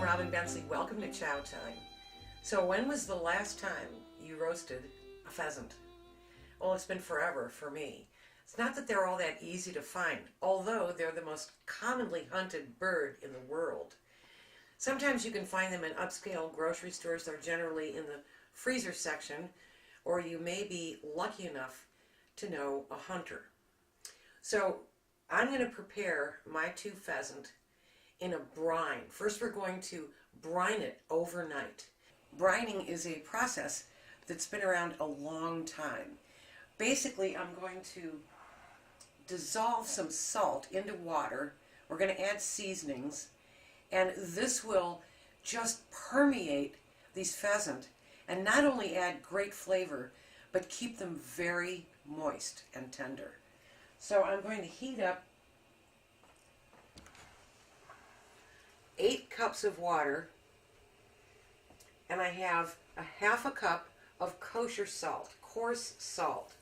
Robin Bensley. Welcome to Chow Time. So when was the last time you roasted a pheasant? Well, it's been forever for me. It's not that they're all that easy to find, although they're the most commonly hunted bird in the world. Sometimes you can find them in upscale grocery stores. They're generally in the freezer section, or you may be lucky enough to know a hunter. So I'm going to prepare my two pheasant in a brine. First, we're going to brine it overnight. Brining is a process that's been around a long time. Basically, I'm going to dissolve some salt into water. We're going to add seasonings, and this will just permeate these pheasant and not only add great flavor, but keep them very moist and tender. So I'm going to heat up 8 cups of water, and I have a half a cup of kosher salt, coarse salt.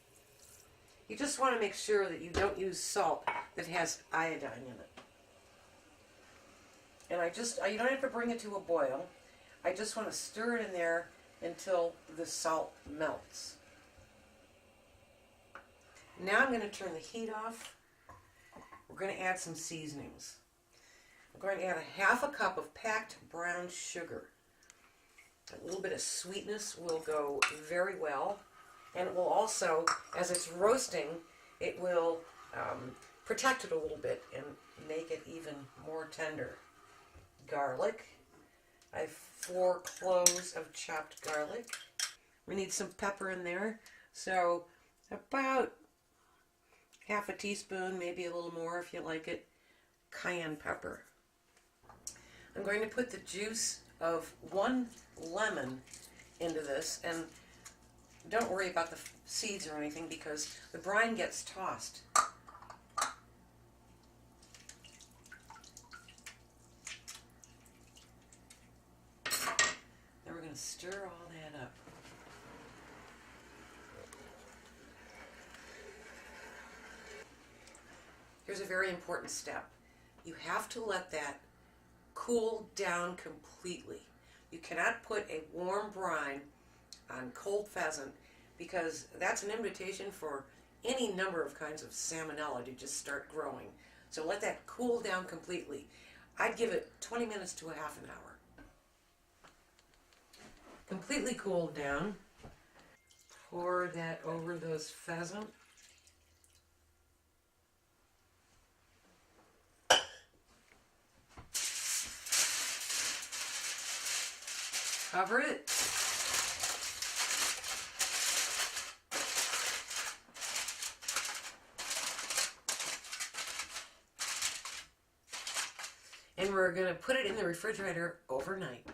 You just want to make sure that you don't use salt that has iodine in it. And you don't have to bring it to a boil. I just want to stir it in there until the salt melts. Now I'm going to turn the heat off. We're going to add some seasonings. I'm going to add a half a cup of packed brown sugar. A little bit of sweetness will go very well. And it will also, as it's roasting, it will protect it a little bit and make it even more tender. Garlic. I have 4 cloves of chopped garlic. We need some pepper in there. So about half a teaspoon, maybe a little more if you like it, cayenne pepper. I'm going to put the juice of 1 lemon into this, and don't worry about the seeds or anything because the brine gets tossed. Then we're going to stir all that up. Here's a very important step. You have to let that cool down completely. You cannot put a warm brine on cold pheasant because that's an invitation for any number of kinds of salmonella to just start growing. So let that cool down completely. I'd give it 20 minutes to a half an hour. Completely cooled down. Pour that over those pheasant. Cover it. And we're going to put it in the refrigerator overnight.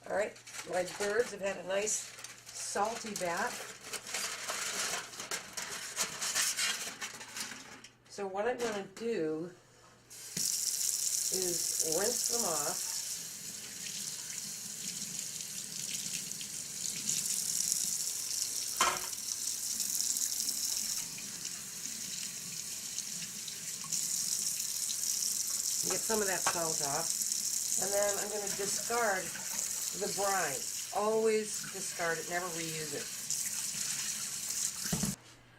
All right, my birds have had a nice salty bath. So what I'm going to do is rinse them off. Get some of that salt off. And then I'm going to discard the brine. Always discard it, never reuse it.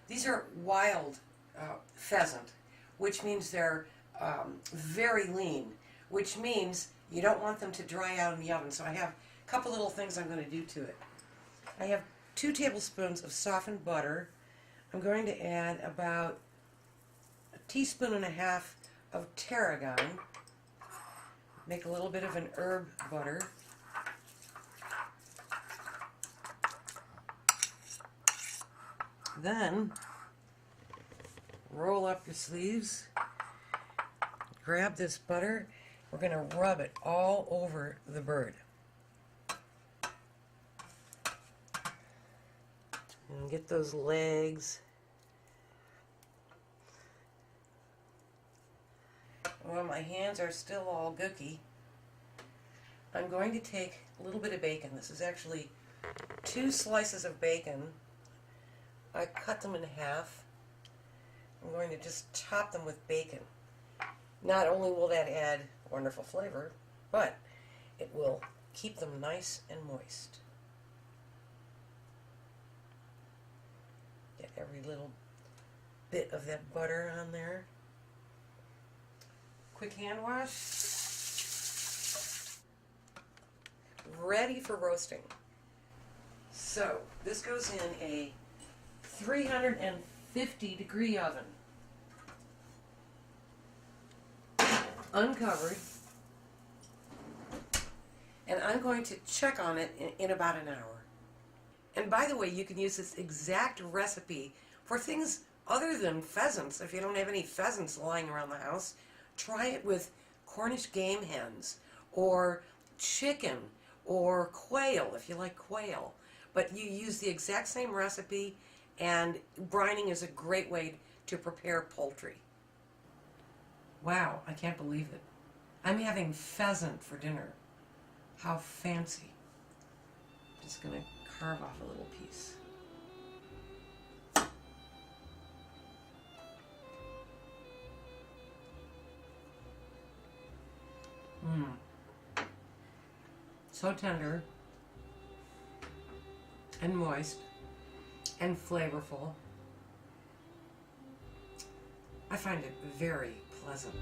These are wild pheasant, which means they're very lean, which means you don't want them to dry out in the oven. So I have a couple little things I'm going to do to it. I have 2 tablespoons of softened butter. I'm going to add about 1.5 teaspoons of tarragon. Make a little bit of an herb butter. Then roll up your sleeves, grab this butter, we're going to rub it all over the bird. And get those legs. Well, my hands are still all gooky. I'm going to take a little bit of bacon. This is actually 2 slices of bacon. I cut them in half. I'm going to just top them with bacon. Not only will that add wonderful flavor, but it will keep them nice and moist. Get every little bit of that butter on there. Quick hand wash. Ready for roasting. So this goes in a 350-degree oven. Uncovered. And I'm going to check on it in about an hour. And by the way, you can use this exact recipe for things other than pheasants. If you don't have any pheasants lying around the house, try it with Cornish game hens or chicken or quail if you like quail. But you use the exact same recipe, and brining is a great way to prepare poultry. Wow, I can't believe it. I'm having pheasant for dinner. How fancy. Just going to carve off a little piece. So tender and moist and flavorful. I find it very pleasant.